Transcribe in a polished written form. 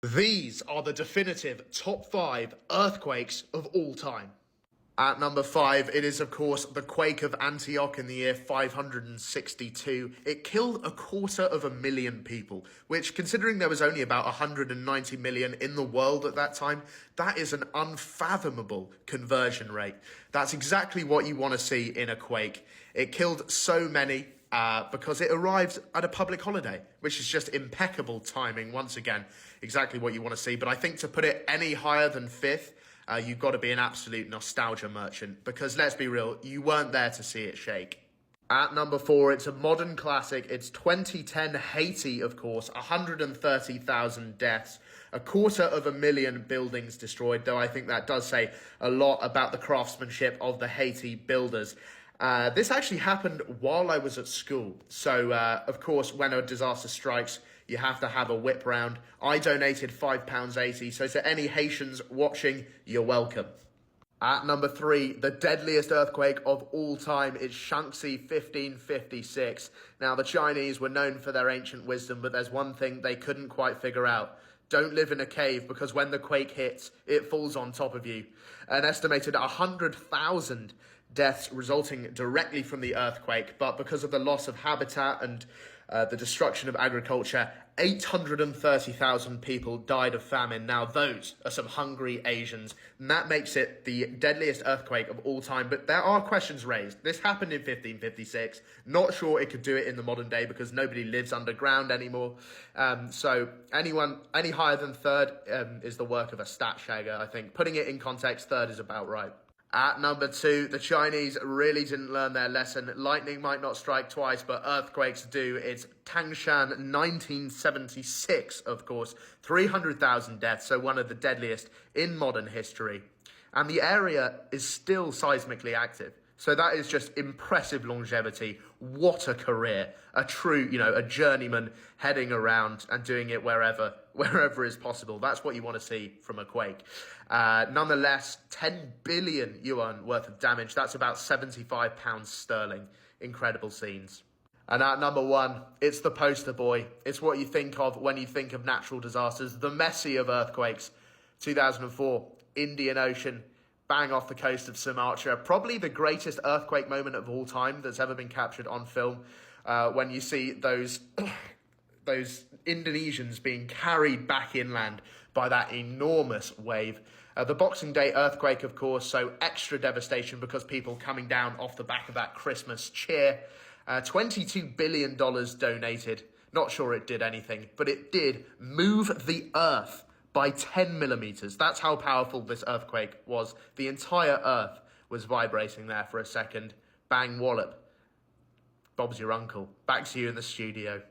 These are the definitive top 5 earthquakes of all time. At number 5, it is, of course, the quake of Antioch in the year 562. It killed 250,000 people, which, considering there was only about 190 million in the world at that time, that is an unfathomable conversion rate. That's exactly what you want to see in a quake. It killed so many because it arrived at a public holiday, which is just impeccable timing. Once again, exactly what you want to see. But I think to put it any higher than 5th, you've got to be an absolute nostalgia merchant, because let's be real, you weren't there to see it shake. At number 4, it's a modern classic. It's 2010 Haiti, of course, 130,000 deaths, 250,000 buildings destroyed, though I think that does say a lot about the craftsmanship of the Haiti builders. This actually happened while I was at school. So, of course, when a disaster strikes, you have to have a whip round. I donated £5.80. So to any Haitians watching, you're welcome. At number 3, the deadliest earthquake of all time is Shaanxi 1556. Now, the Chinese were known for their ancient wisdom, but there's one thing they couldn't quite figure out. Don't live in a cave, because when the quake hits, it falls on top of you. An estimated 100,000 deaths resulting directly from the earthquake, but because of the loss of habitat and the destruction of agriculture, 830,000 people died of famine. Now, those are some hungry Asians, and that makes it the deadliest earthquake of all time. But there are questions raised. This happened in 1556. Not sure it could do it in the modern day, because nobody lives underground anymore. So any higher than 3rd is the work of a stat shagger, I think. Putting it in context, 3rd is about right. At number 2, the Chinese really didn't learn their lesson. Lightning might not strike twice, but earthquakes do. It's Tangshan 1976, of course. 300,000 deaths, so one of the deadliest in modern history. And the area is still seismically active. So that is just impressive longevity. What a career. A true, a journeyman heading around and doing it wherever is possible. That's what you want to see from a quake. Nonetheless, 10 billion yuan worth of damage. That's about 75 pounds sterling. Incredible scenes. And at number 1, it's the poster boy. It's what you think of when you think of natural disasters. The Messi of earthquakes. 2004, Indian Ocean. Bang off the coast of Sumatra. Probably the greatest earthquake moment of all time that's ever been captured on film. When you see those Indonesians being carried back inland by that enormous wave. The Boxing Day earthquake, of course, so extra devastation because people coming down off the back of that Christmas cheer. $22 billion donated. Not sure it did anything, but it did move the earth by 10 millimeters. That's how powerful this earthquake was. The entire earth was vibrating there for a second. Bang wallop. Bob's your uncle. Back to you in the studio.